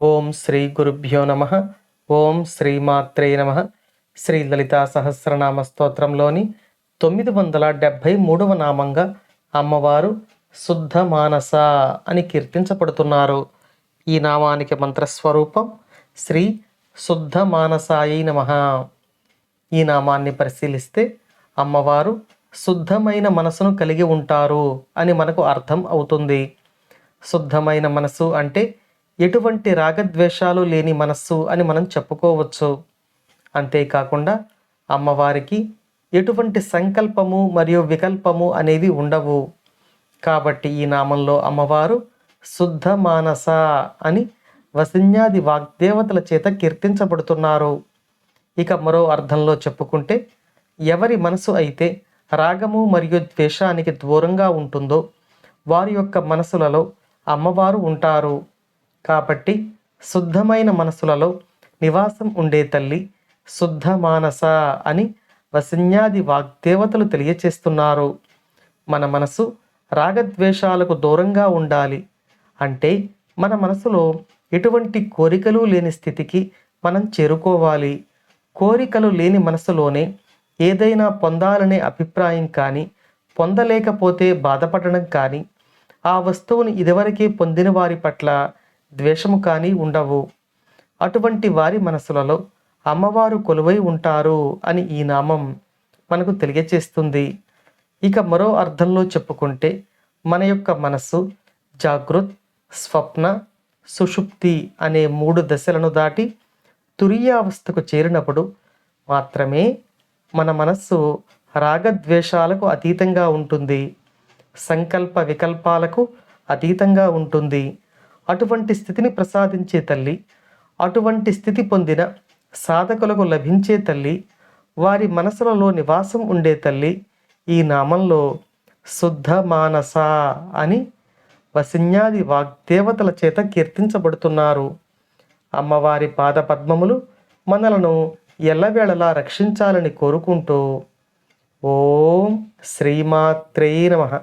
ఓం శ్రీ గురుభ్యో నమ. ఓం శ్రీమాత్రే నమ. శ్రీ లలితా సహస్రనామ స్తోత్రంలోని 973వ నామంగా అమ్మవారు శుద్ధ మానస అని కీర్తించబడుతున్నారు. ఈ నామానికి మంత్రస్వరూపం శ్రీ శుద్ధ మానసాయై నమః. ఈ నామాన్ని పరిశీలిస్తే అమ్మవారు శుద్ధమైన మనసును కలిగి ఉంటారు అని మనకు అర్థం అవుతుంది. శుద్ధమైన మనసు అంటే ఎటువంటి రాగద్వేషాలు లేని మనస్సు అని మనం చెప్పుకోవచ్చు. అంతేకాకుండా అమ్మవారికి ఎటువంటి సంకల్పము మరియు వికల్పము అనేవి ఉండవు. కాబట్టి ఈ నామంలో అమ్మవారు శుద్ధ మానస అని వసిన్యాది వాగ్దేవతల చేత కీర్తించబడుతున్నారు. ఇక మరో అర్థంలో చెప్పుకుంటే, ఎవరి మనసు అయితే రాగము మరియు ద్వేషానికి దూరంగా ఉంటుందో వారి యొక్క మనసులలో అమ్మవారు ఉంటారు. కాబట్టి శుద్ధమైన మనసులలో నివాసం ఉండే తల్లి శుద్ధ మానస అని వసిన్యాది వాగ్దేవతలు తెలియచేస్తున్నారు. మన మనసు రాగద్వేషాలకు దూరంగా ఉండాలి అంటే మన మనసులో ఎటువంటి కోరికలు లేని స్థితికి మనం చేరుకోవాలి. కోరికలు లేని మనసులోనే ఏదైనా పొందాలనే అభిప్రాయం కానీ, పొందలేకపోతే బాధపడడం కానీ, ఆ వస్తువుని ఇదివరకే పొందిన వారి పట్ల ద్వేషము కానీ ఉండవు. అటువంటి వారి మనసులలో అమ్మవారు కొలువై ఉంటారు అని ఈ నామం మనకు తెలియచేస్తుంది. ఇక మరో అర్థంలో చెప్పుకుంటే, మన యొక్క మనస్సు జాగృత్, స్వప్న, సుషుప్తి అనే 3 దశలను దాటి తురీయావస్థకు చేరినప్పుడు మాత్రమే మన మనస్సు రాగద్వేషాలకు అతీతంగా ఉంటుంది. సంకల్ప వికల్పాలకు అతీతంగా ఉంటుంది. అటువంటి స్థితిని ప్రసాదించే తల్లి, అటువంటి స్థితి పొందిన సాధకులకు లభించే తల్లి, వారి మనసులలో నివాసం ఉండే తల్లి ఈ నామంలో శుద్ధ మానస అని వసిన్యాది వాగ్దేవతల చేత కీర్తించబడుతున్నారు. అమ్మవారి పాదపద్మములు మనలను ఎల్లవేళలా రక్షించాలని కోరుకుంటూ ఓం శ్రీమాత్రే నమః.